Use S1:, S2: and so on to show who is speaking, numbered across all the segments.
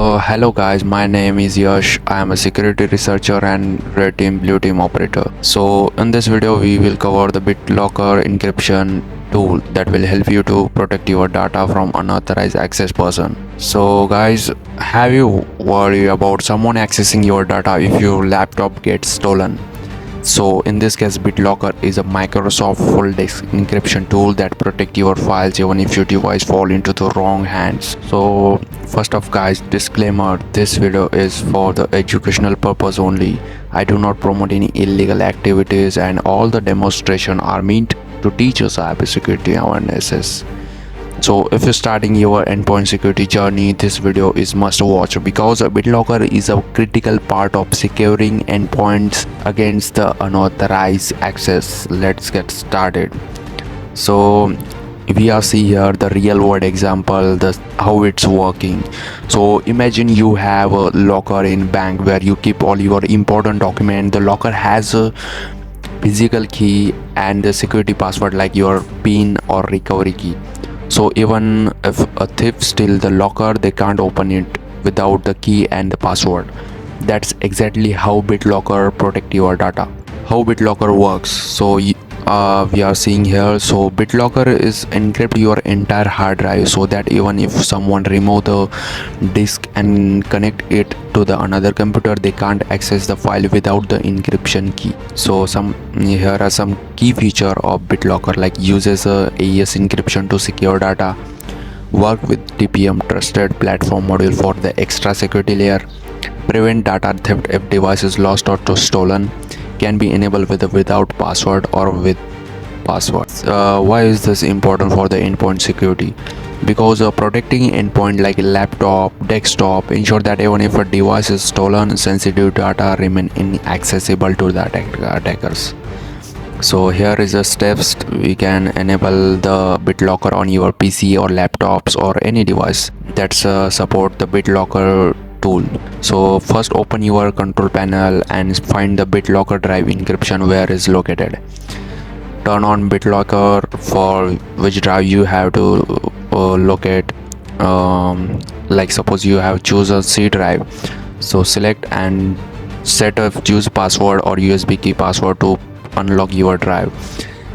S1: Hello guys, my name is Yash. I am a security researcher and red team blue team operator. So in this video we will cover the BitLocker encryption tool that will help you to protect your data from unauthorized access person. So guys, have you worried about someone accessing your data if your laptop gets stolen? So in this case, BitLocker is a Microsoft full disk encryption tool that protect your files even if your device fall into the wrong hands. So first off guys, disclaimer, this video is for the educational purpose only. I do not promote any illegal activities and all the demonstration are meant to teach us cybersecurity awarenesses. So if you're starting your endpoint security journey, this video is must watch because BitLocker is a critical part of securing endpoints against the unauthorized access. Let's get started. So we are see here the real world example, how it's working. So imagine you have a locker in bank where you keep all your important document. The locker has a physical key and the security password like your PIN or recovery key. So even if a thief steals the locker, they can't open it without the key and the password. That's exactly how BitLocker protect your data. How BitLocker works. So we are seeing here. So BitLocker is encrypt your entire hard drive so that even if someone remove the disk and connect it to the another computer, they can't access the file without the encryption key. So here are some key feature of BitLocker, like uses AES encryption to secure data, work with TPM trusted platform module for the extra security layer, prevent data theft if device is lost or stolen, can be enabled with without password or with passwords. Why is this important for the endpoint security? Because protecting endpoint like laptop, desktop ensure that even if a device is stolen, sensitive data remain inaccessible to the attackers. So here is the steps we can enable the BitLocker on your PC or laptops or any device that support the BitLocker tool. So first open your control panel and find the BitLocker drive encryption where is located. Turn on BitLocker for which drive you have to locate. Like suppose you have choose a C drive, so select and set a choose password or USB key password to unlock your drive.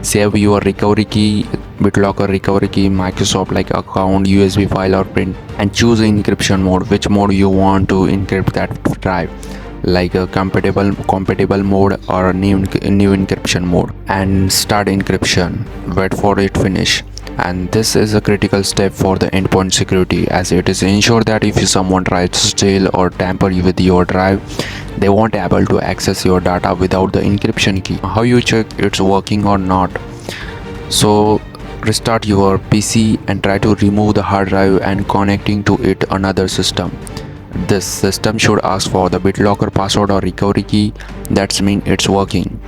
S1: Save your recovery key, BitLocker recovery key, Microsoft like account, USB file or print, and choose encryption mode, which mode you want to encrypt that drive, like a compatible mode or new encryption mode, and start encryption. Wait for it finish. And this is a critical step for the endpoint security, as it is ensure that if someone tries to steal or tamper with your drive, they won't be able to access your data without the encryption key. How you check it's working or not? So restart your PC and try to remove the hard drive and connecting to it another system. This system should ask for the BitLocker password or recovery key. That's mean it's working.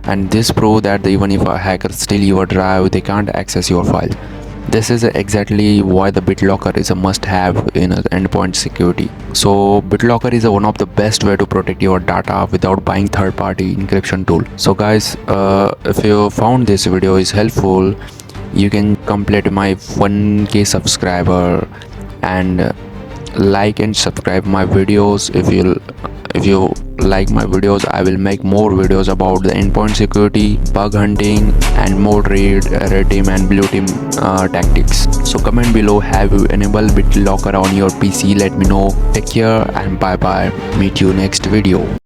S1: And this prove that even if a hacker steal your drive, they can't access your file. This is exactly why the BitLocker is a must-have in endpoint security. So BitLocker is one of the best way to protect your data without buying third-party encryption tool. So guys, if you found this video is helpful, you can complete my 1K subscriber and like and subscribe my videos. If you like my videos, I will make more videos about the endpoint security, bug hunting, and more red team and blue team tactics. So comment below, have you enabled BitLocker on your PC? Let me know. Take care and bye bye. Meet you next video.